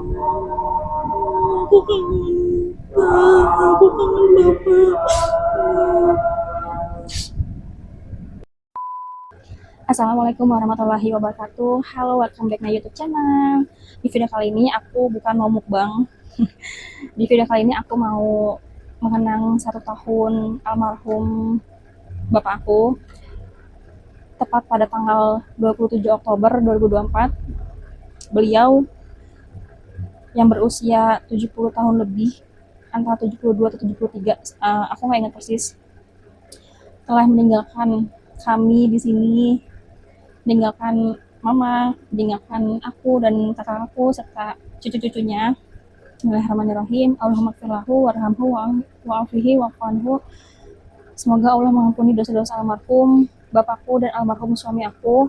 Aku kangen. Aku kangen Bapak. Assalamualaikum warahmatullahi wabarakatuh. Halo, welcome back my YouTube channel. Di video kali ini aku bukan mau mukbang. Di video kali ini aku mau mengenang 1 tahun almarhum bapak aku. Tepat pada tanggal 27 Oktober 2024, beliau yang berusia 70 tahun lebih, antara 72 atau 73, aku nggak ingat persis, telah meninggalkan kami di sini, meninggalkan mama, meninggalkan aku dan kakak aku serta cucu-cucunya. Bismillahirrahmanirrahim. Allahumma firlahu warhamhu wa'afihi wa'fanhu. Semoga Allah mengampuni dosa-dosa almarhum bapakku dan almarhum suami aku.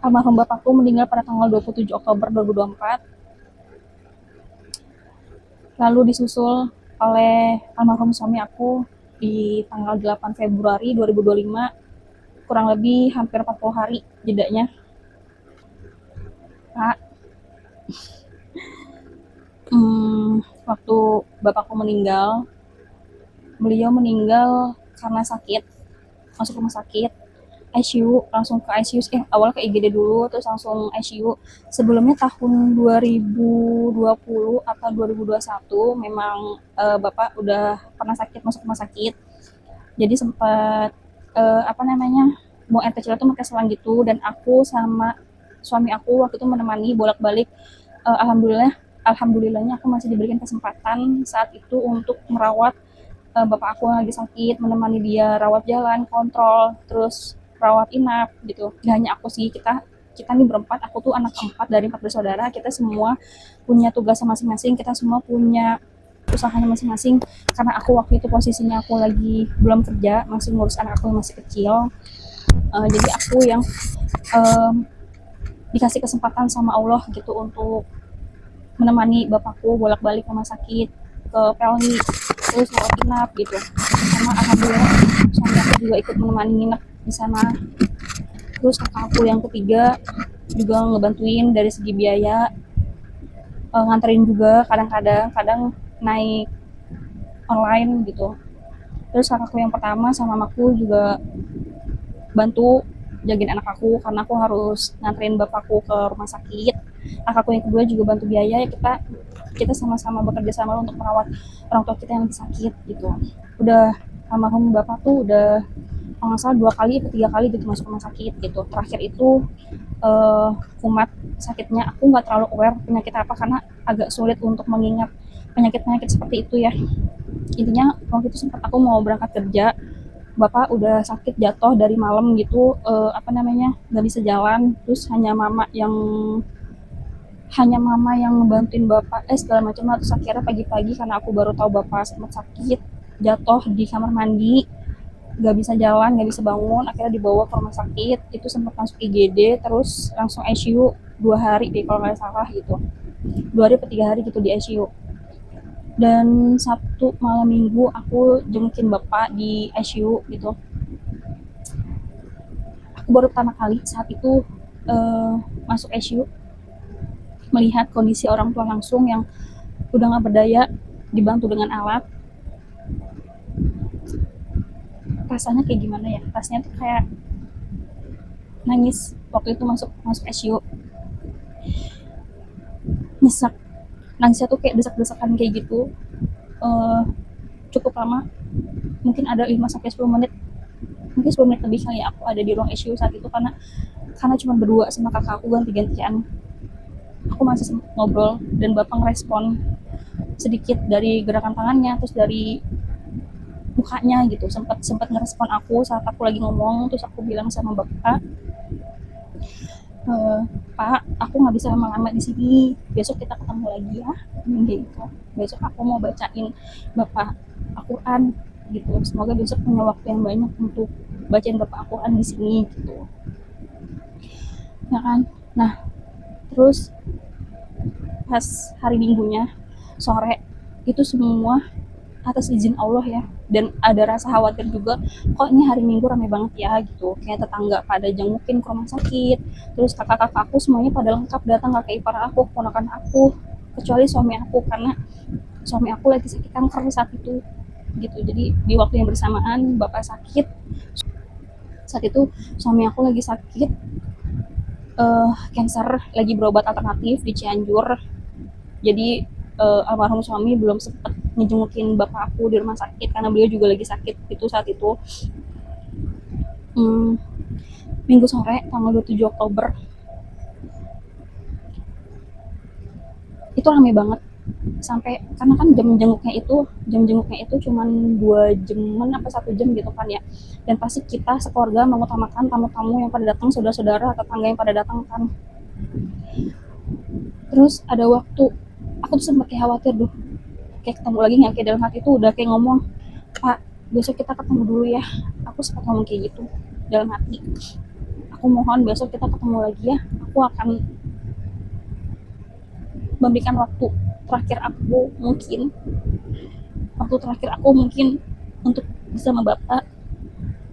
Almarhum bapakku meninggal pada tanggal 27 Oktober 2024, lalu disusul oleh almarhum suami aku di tanggal 8 Februari 2025, kurang lebih hampir 40 hari jedanya. Pak, waktu bapakku meninggal, beliau meninggal karena sakit, masuk rumah sakit, ICU, langsung ke ICU, awal ke IGD dulu, terus langsung ICU. Sebelumnya tahun 2020 atau 2021 memang Bapak udah pernah sakit, masuk rumah sakit. Jadi sempat apa namanya, mau air kecil itu pakai selang gitu, dan aku sama suami aku waktu itu menemani bolak-balik. Alhamdulillah, alhamdulillahnya aku masih diberikan kesempatan saat itu untuk merawat bapak aku yang lagi sakit, menemani dia rawat jalan, kontrol, terus rawat inap gitu. Gak hanya aku sih, kita kita nih berempat, aku tuh anak keempat dari 4 bersaudara, kita semua punya tugas masing-masing, kita semua punya usahanya masing-masing. Karena aku waktu itu posisinya aku lagi belum kerja, masih ngurus anak aku yang masih kecil. Jadi aku yang um, dikasih kesempatan sama Allah gitu untuk menemani bapakku bolak-balik rumah sakit, ke Pelni, terus rawat inap gitu. Sama alhamdulillah suami aku juga ikut menemani nginep di sana. Terus kakak aku yang ketiga juga ngebantuin dari segi biaya, nganterin juga kadang-kadang, kadang naik online gitu. Terus kakakku yang pertama sama mamaku juga bantu jagain anak aku karena aku harus nganterin bapakku ke rumah sakit. Kakakku yang kedua juga bantu biaya, ya kita kita sama-sama bekerja sama untuk merawat orang tua kita yang lagi sakit gitu. Udah almarhum bapak tuh udah kalau nggak salah 2 kali atau 3 kali gitu masuk rumah sakit gitu. Terakhir itu kumat sakitnya, aku nggak terlalu aware penyakit apa karena agak sulit untuk mengingat penyakit-penyakit seperti itu ya. Intinya waktu itu sempat aku mau berangkat kerja, bapak udah sakit jatuh dari malam gitu, apa namanya, nggak bisa jalan, terus hanya mama yang ngebantuin bapak segala macam lah. Terus akhirnya pagi-pagi karena aku baru tahu bapak sempat sakit, jatuh di kamar mandi, nggak bisa jalan, nggak bisa bangun, akhirnya dibawa ke rumah sakit, itu sempat masuk IGD, terus langsung ICU 2 hari deh kalau nggak salah gitu, 2 hari atau 3 hari gitu di ICU. Dan Sabtu malam minggu aku jengukin bapak di ICU gitu. Aku baru pertama kali saat itu masuk ICU melihat kondisi orang tua langsung yang udah nggak berdaya, dibantu dengan alat. Rasanya kayak gimana ya, rasanya tuh kayak nangis waktu itu masuk masuk ICU. Nyesek, nangisnya tuh kayak desak-desakan kayak gitu. eh Cukup lama, mungkin ada 5 sampai 10 menit, mungkin 10 menit lebih kali ya aku ada di ruang ICU saat itu, karena cuma berdua sama kakak aku ganti-gantian. Aku masih ngobrol dan bapak ngerespon sedikit dari gerakan tangannya, terus dari mukanya gitu, sempat sempat ngerespon aku saat aku lagi ngomong. Terus aku bilang sama bapak, Pak, aku nggak bisa lama-lama di sini, besok kita ketemu lagi ya, gitu. Besok aku mau bacain bapak Al-Quran gitu, semoga besok punya waktu yang banyak untuk bacain bapak Al-Quran di sini gitu, ya kan. Nah, terus pas hari minggunya sore itu semua atas izin Allah ya. Dan ada rasa khawatir juga, kok ini hari Minggu rame banget ya gitu, kayak tetangga pada jengukin ke rumah sakit, terus kakak-kakak aku semuanya pada lengkap datang, kakak ipar aku, keponakan aku, kecuali suami aku, karena suami aku lagi sakit kanker saat itu gitu. Jadi di waktu yang bersamaan bapak sakit, saat itu suami aku lagi sakit cancer, lagi berobat alternatif di Cianjur. Jadi almarhum suami belum sempat ngejengukin bapak aku di rumah sakit karena beliau juga lagi sakit itu saat itu. hmm, Minggu sore tanggal 27 Oktober itu rame banget, sampai karena kan jam jenguknya itu cuman 2 jaman apa 1 jam gitu kan ya. Dan pasti kita sekeluarga mengutamakan tamu-tamu yang pada datang, saudara-saudara, tetangga yang pada datang kan. Terus ada waktu aku tuh sempat kayak khawatir tuh, kayak ketemu lagi nggak, kayak dalam hati tuh udah kayak ngomong, Pak besok kita ketemu dulu ya. Aku sempat ngomong kayak gitu dalam hati, aku mohon besok kita ketemu lagi ya, aku akan memberikan waktu terakhir aku mungkin untuk bisa sama bapak,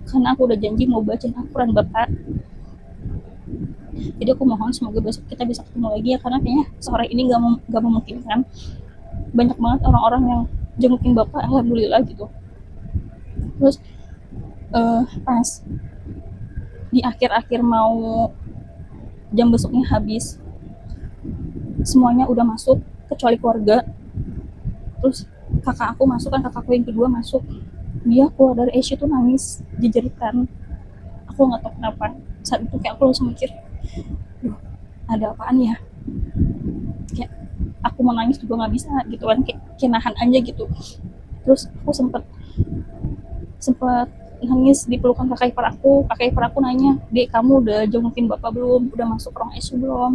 karena aku udah janji mau bacain Al-Quran bapak. Jadi aku mohon semoga besok kita bisa ketemu lagi ya, karena kayaknya sore ini gak memungkinkan, banyak banget orang-orang yang jengukin bapak, alhamdulillah gitu. Terus pas di akhir-akhir mau jam besoknya habis, semuanya udah masuk kecuali keluarga. Terus kakak aku masuk kan, kakakku yang kedua masuk, dia keluar dari ICU tuh nangis jejeritan. Aku nggak tahu kenapa saat itu, kayak aku langsung mikir, duh ada apaan ya, kayak aku mau nangis juga nggak bisa gitu kan, kayak nahan aja gitu. Terus aku sempet sempet nangis di pelukan kakak ipar aku nanya, dek kamu udah jengukin bapak belum, udah masuk ruang ICU belum,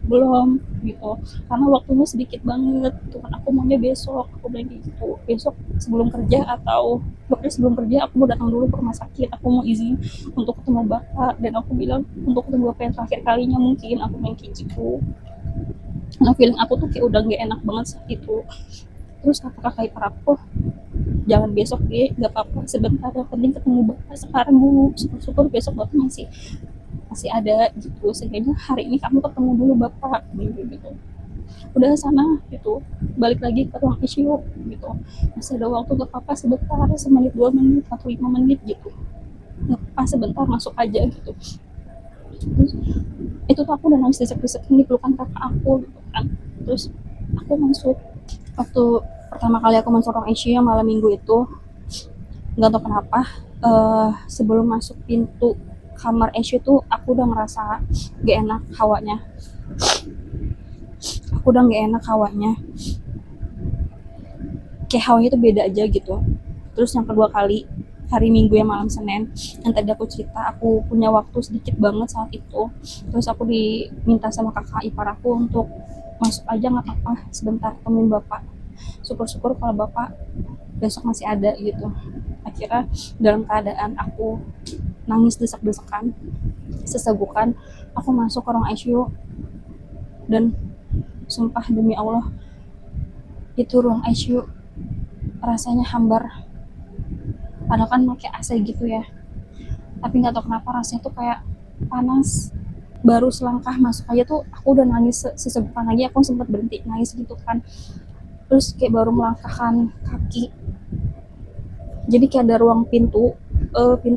belum gitu, karena waktunya sedikit banget tuh kan. Aku maunya besok, aku bilang gitu, besok sebelum kerja, atau pokoknya sebelum kerja aku mau datang dulu ke rumah sakit, aku mau izin untuk ketemu bapak. Dan aku bilang untuk ketemu bapak yang terakhir kalinya mungkin, aku bilang kayak gitu. Nah feeling aku tuh kayak udah gak enak banget saat itu. Terus kata kakak ipar aku, jangan besok deh, gak apa-apa sebentar, yang penting ketemu bapak sekarang dulu, syukur-syukur besok bapak masih masih ada gitu, sehingga hari ini kamu ketemu dulu bapak gitu. Udah sana gitu, balik lagi ke ruang ICU gitu, masih ada waktu, gak apa-apa sebentar, semenit 2 menit atau 5 menit gitu, gak apa-apa sebentar, masuk aja gitu. Terus itu tuh aku udah nangis desek-desekan di pelukan kakak aku gitu kan. Terus aku masuk, waktu pertama kali aku masuk ruang ICU yang malam minggu itu, nggak tahu kenapa, sebelum masuk pintu kamar ICU tuh aku udah ngerasa gak enak hawanya, kayak hawanya tuh beda aja gitu. Terus yang kedua kali, hari Minggu yang malam Senin, yang tadi aku cerita, aku punya waktu sedikit banget saat itu. Terus aku diminta sama kakak ipar aku untuk masuk aja, nggak apa-apa sebentar temuin bapak, syukur-syukur kalau bapak besok masih ada gitu. Akhirnya dalam keadaan aku nangis desak-desakan, sesegukan, aku masuk ke ruang ICU. Dan sumpah demi Allah, itu ruang ICU rasanya hambar, padahal kan pakai AC gitu ya, tapi nggak tahu kenapa rasanya tuh kayak panas. Baru selangkah masuk aja tuh aku udah nangis sesegukan lagi, aku sempat berhenti nangis gitu kan. Terus kayak baru melangkahkan kaki, jadi kayak ada ruang pintu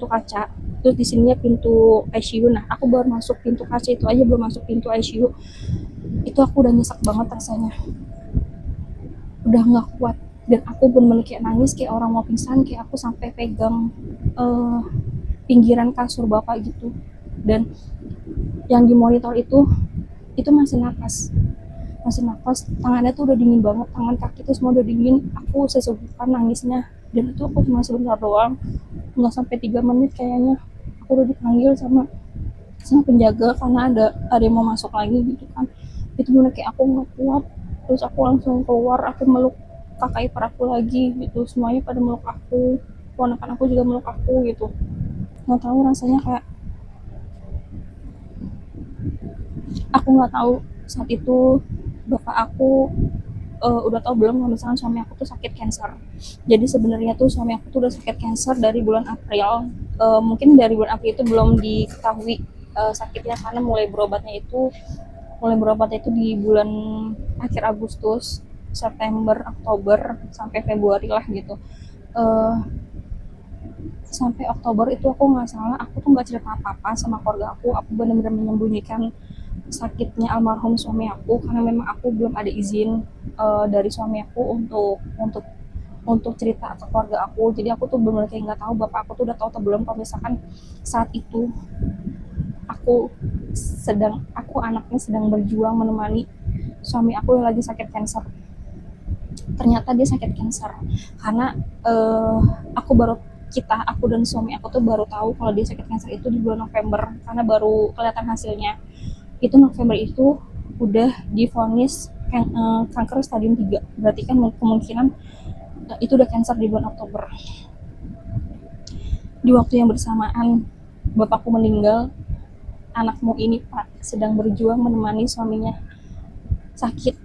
kaca, terus di sininya pintu ICU. Nah aku baru masuk pintu kaca itu aja, belum masuk pintu ICU, itu aku udah nyesek banget rasanya, udah nggak kuat. Dan aku bener-bener kayak nangis kayak orang mau pingsan, kayak aku sampai pegang uh, pinggiran kasur bapak gitu. Dan yang di monitor itu masih napas, tangannya tuh udah dingin banget, tangan kaki tuh semua udah dingin. Aku sesubukan nangisnya, dan itu aku cuma sebentar doang, nggak sampai 3 menit kayaknya. Aku udah dipanggil sama sama penjaga karena ada yang mau masuk lagi gitu kan. Itu bener kayak aku nggak kuat. Terus aku langsung keluar, aku meluk kakak ipar aku lagi gitu, semuanya pada meluk aku, ponakan aku juga meluk aku gitu. Nggak tahu rasanya kayak, aku nggak tahu saat itu bapak aku udah tahu belum kalau misalkan suami aku tuh sakit cancer. Jadi sebenarnya tuh suami aku tuh udah sakit cancer dari bulan April. Mungkin dari bulan April itu belum diketahui sakitnya, karena mulai berobatnya itu di bulan akhir Agustus, September, Oktober, sampai Februari lah gitu. Eh, Sampai Oktober itu aku nggak salah, aku tuh nggak cerita apa-apa sama keluarga aku benar-benar menyembunyikan sakitnya almarhum suami aku, karena memang aku belum ada izin dari suami aku untuk cerita ke keluarga aku. Jadi aku tuh benar-benar kayak nggak tahu bapak aku tuh udah tahu atau belum kalau misalkan saat itu aku anaknya sedang berjuang menemani suami aku yang lagi sakit cancer. Ternyata dia sakit cancer, karena eh, aku baru aku dan suami aku tuh baru tahu kalau dia sakit cancer itu di bulan November, karena baru kelihatan hasilnya itu November itu udah divonis kanker stadium 3. Berarti kan kemungkinan itu udah cancer di bulan Oktober. Di waktu yang bersamaan bapakku meninggal, anakmu ini Pak sedang berjuang menemani suaminya sakit.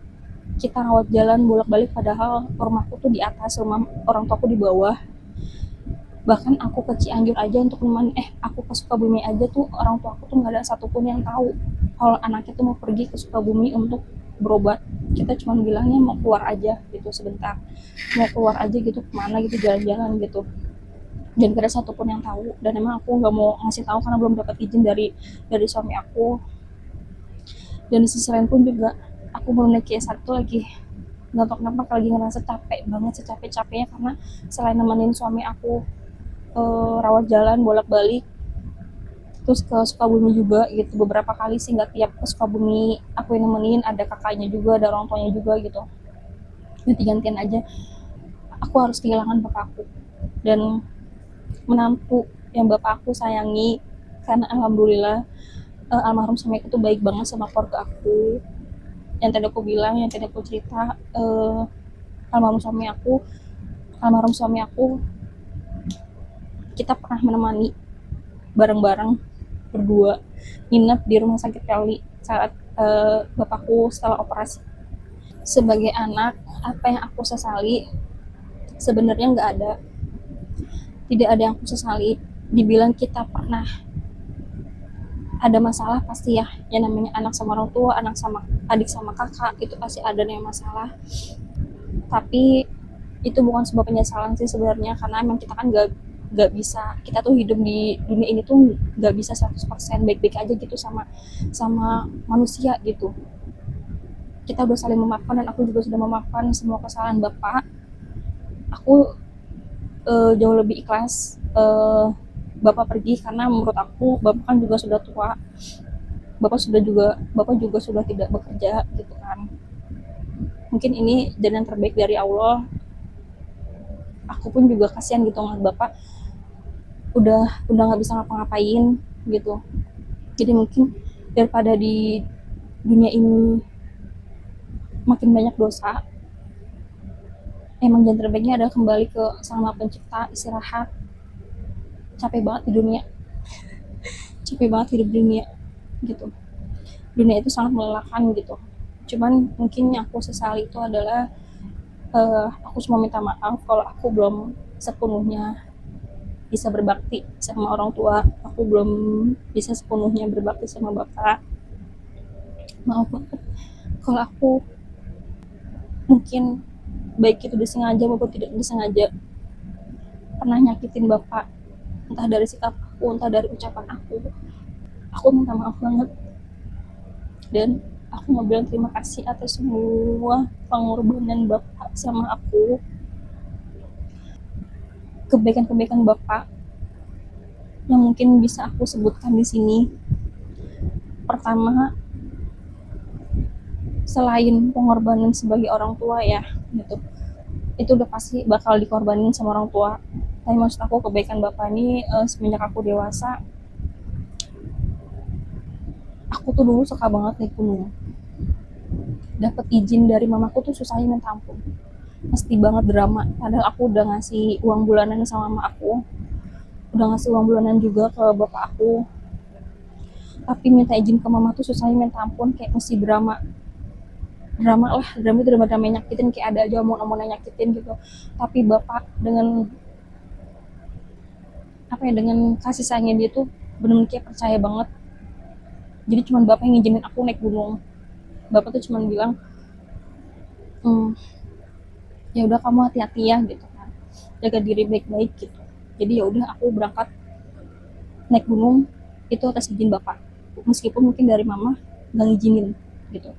Kita rawat jalan bolak-balik, padahal rumahku tuh di atas, rumah orang tuaku di bawah. Bahkan aku ke Cianjur aja untuk menemani, aku ke Sukabumi aja tuh orang tuaku tuh nggak ada satupun yang tahu kalau anaknya tuh mau pergi ke Sukabumi untuk berobat. Kita cuma bilangnya mau keluar aja gitu sebentar, mau keluar aja gitu, kemana gitu, jalan-jalan gitu. Dan gak ada satupun yang tahu, dan emang aku nggak mau ngasih tahu karena belum dapat izin dari suami aku. Dan di sisi lain pun juga aku belum naik KS1 lagi, nggak tahu kenapa lagi ngerasa capek banget, secapek-capeknya, karena selain nemenin suami aku rawat jalan bolak-balik, terus ke Sukabumi juga gitu, beberapa kali sih, nggak tiap ke Sukabumi aku yang nemenin, ada kakaknya juga, ada orang tuanya juga gitu, ganti-gantian aja. Aku harus kehilangan bapakku dan menantu yang bapak aku sayangi, karena alhamdulillah almarhum suami aku tuh baik banget sama keluarga aku. Yang tadi aku cerita, almarhum suami aku almarhum suami aku kita pernah menemani bareng-bareng berdua nginep di rumah sakit Pelni saat bapakku setelah operasi. Sebagai anak, apa yang aku sesali sebenarnya nggak ada, tidak ada yang aku sesali. Dibilang kita pernah ada masalah, pasti ya, yang namanya anak sama orang tua, anak sama adik sama kakak, itu pasti ada yang masalah. Tapi itu bukan sebuah penyesalan sih sebenarnya, karena emang kita kan nggak bisa, kita tuh hidup di dunia ini tuh nggak bisa 100% baik-baik aja gitu sama sama manusia gitu. Kita udah saling memaafkan, dan aku juga sudah memaafkan semua kesalahan bapak. Aku jauh lebih ikhlas bapak pergi, karena menurut aku bapak kan juga sudah tua, bapak juga sudah tidak bekerja gitu kan. Mungkin ini jalan terbaik dari Allah. Aku pun juga kasihan gitu ngeliat bapak udah nggak bisa ngapa-ngapain gitu. Jadi mungkin daripada di dunia ini makin banyak dosa, emang jalan terbaiknya adalah kembali ke sang maha pencipta, istirahat. Capek banget di dunia, capek banget hidup di dunia gitu. Dunia itu sangat melelahkan gitu. Cuman mungkin yang aku sesali itu adalah aku cuma minta maaf kalau aku belum sepenuhnya bisa berbakti sama orang tua, aku belum bisa sepenuhnya berbakti sama bapak. Maaf banget kalau aku mungkin, baik itu disengaja maupun tidak disengaja, pernah nyakitin bapak, entah dari sikap aku, entah dari ucapan aku minta maaf banget. Dan aku mau bilang terima kasih atas semua pengorbanan bapak sama aku, kebaikan-kebaikan bapak yang mungkin bisa aku sebutkan di sini. Pertama, selain pengorbanan sebagai orang tua ya gitu, itu udah pasti bakal dikorbanin sama orang tua. Tapi maksud aku kebaikan bapak ini semenjak aku dewasa, aku tuh dulu suka banget naik gunung. Dapat izin dari mamaku tuh susahnya minta ampun, mesti banget drama. Padahal aku udah ngasih uang bulanan sama mama aku, udah ngasih uang bulanan juga ke bapak aku, tapi minta izin ke mama tuh susahnya minta ampun, kayak mesti drama. drama lah, drama yang nyakitin, kayak ada aja omongan-omongan yang nyakitin gitu. Tapi bapak dengan apa ya, dengan kasih sayangnya dia tuh bener-bener kayak percaya banget. Jadi cuman bapak yang ngizinin aku naik gunung. Bapak tuh cuman bilang, "Hmm, ya udah kamu hati-hati ya," gitu kan, jaga diri baik-baik gitu. Jadi ya udah aku berangkat naik gunung itu atas izin bapak, meskipun mungkin dari mama nggak ngizinin gitu.